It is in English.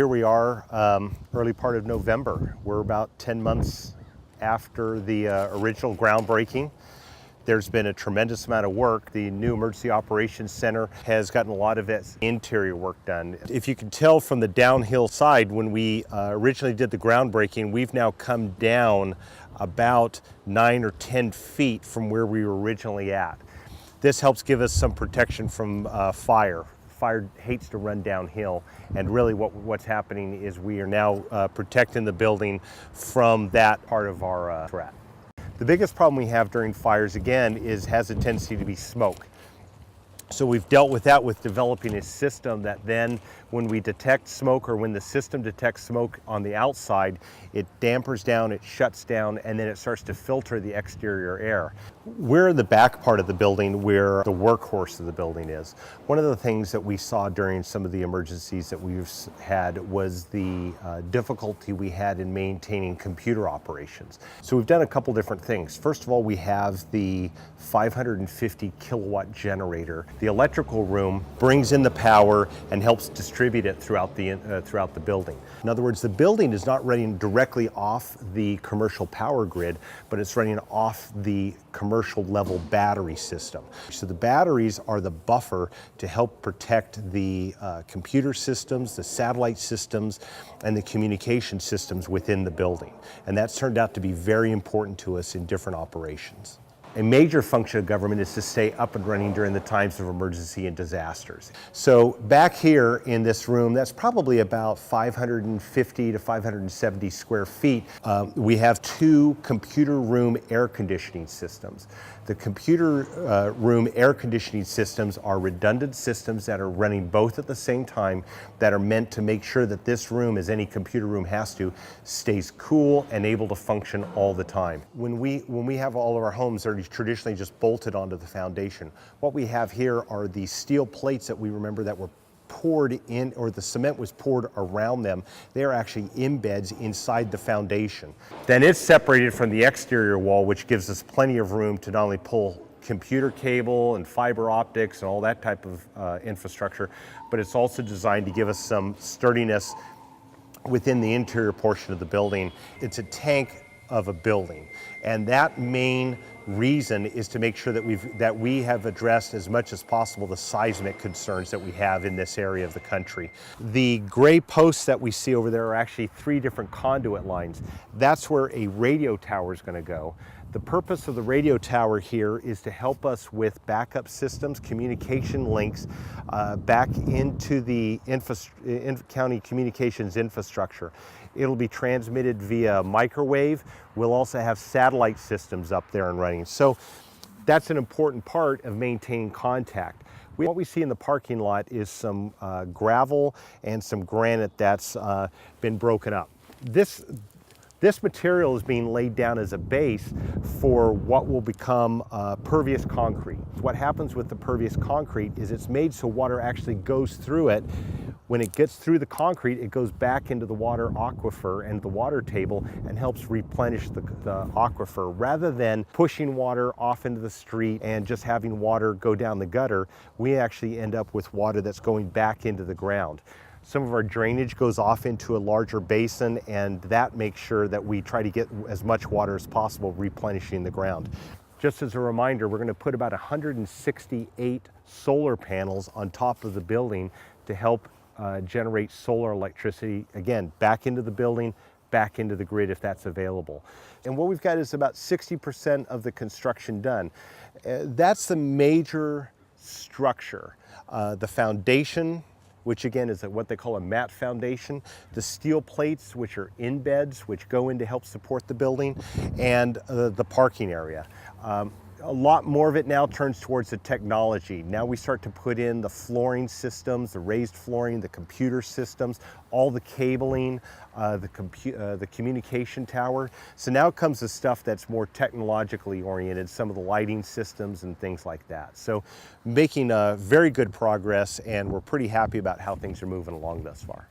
Here we are, early part of November. We're about 10 months after the original groundbreaking. There's been a tremendous amount of work. The new Emergency Operations Center has gotten a lot of its interior work done. If you can tell from the downhill side, when we originally did the groundbreaking, we've now come down about 9 or 10 feet from where we were originally at. This helps give us some protection from fire. Fire hates to run downhill, and really what's happening is we are now protecting the building from that part of our threat. The biggest problem we have during fires, again, has a tendency to be smoke. So we've dealt with that with developing a system that then, when we detect smoke or when the system detects smoke on the outside, it dampers down, it shuts down, and then it starts to filter the exterior air. We're in the back part of the building where the workhorse of the building is. One of the things that we saw during some of the emergencies that we've had was the difficulty we had in maintaining computer operations. So we've done a couple different things. First of all, we have the 550 kilowatt generator. The electrical room brings in the power and helps distribute it throughout the building. In other words, the building is not running directly off the commercial power grid, but it's running off the commercial level battery system. So the batteries are the buffer to help protect the computer systems, the satellite systems, and the communication systems within the building. And that's turned out to be very important to us in different operations. A major function of government is to stay up and running during the times of emergency and disasters. So back here in this room, that's probably about 550 to 570 square feet. We have two computer room air conditioning systems. The computer room air conditioning systems are redundant systems that are running both at the same time, that are meant to make sure that this room, as any computer room has to, stays cool and able to function all the time. When we have all of our homes, they're traditionally just bolted onto the foundation. What we have here are the steel plates that we remember that were poured in, or the cement was poured around them. They are actually embeds inside the foundation. Then it's separated from the exterior wall, which gives us plenty of room to not only pull computer cable and fiber optics and all that type of infrastructure, but it's also designed to give us some sturdiness within the interior portion of the building. It's a tank of a building, and that main reason is to make sure that we have addressed as much as possible the seismic concerns that we have in this area of the country. The gray posts that we see over there are actually 3 different conduit lines. That's where a radio tower is going to go. The purpose of the radio tower here is to help us with backup systems, communication links back into the county communications infrastructure. It'll be transmitted via microwave. We'll also have satellite systems up there and running. So that's an important part of maintaining contact. What we see in the parking lot is some gravel and some granite that's been broken up. This material is being laid down as a base for what will become pervious concrete. What happens with the pervious concrete is it's made so water actually goes through it. When it gets through the concrete, it goes back into the water aquifer and the water table and helps replenish the aquifer. Rather than pushing water off into the street and just having water go down the gutter, we actually end up with water that's going back into the ground. Some of our drainage goes off into a larger basin, and that makes sure that we try to get as much water as possible replenishing the ground. Just as a reminder, we're going to put about 168 solar panels on top of the building to help generate solar electricity, again, back into the building, back into the grid if that's available. And what we've got is about 60% of the construction done. That's the major structure. The foundation, which again is what they call a mat foundation, the steel plates, which are embeds, which go in to help support the building, and the parking area. A lot more of it now turns towards the technology. Now we start to put in the flooring systems, the raised flooring, the computer systems, all the cabling, the communication tower. So now comes the stuff that's more technologically oriented, some of the lighting systems and things like that. So making very good progress, and we're pretty happy about how things are moving along thus far.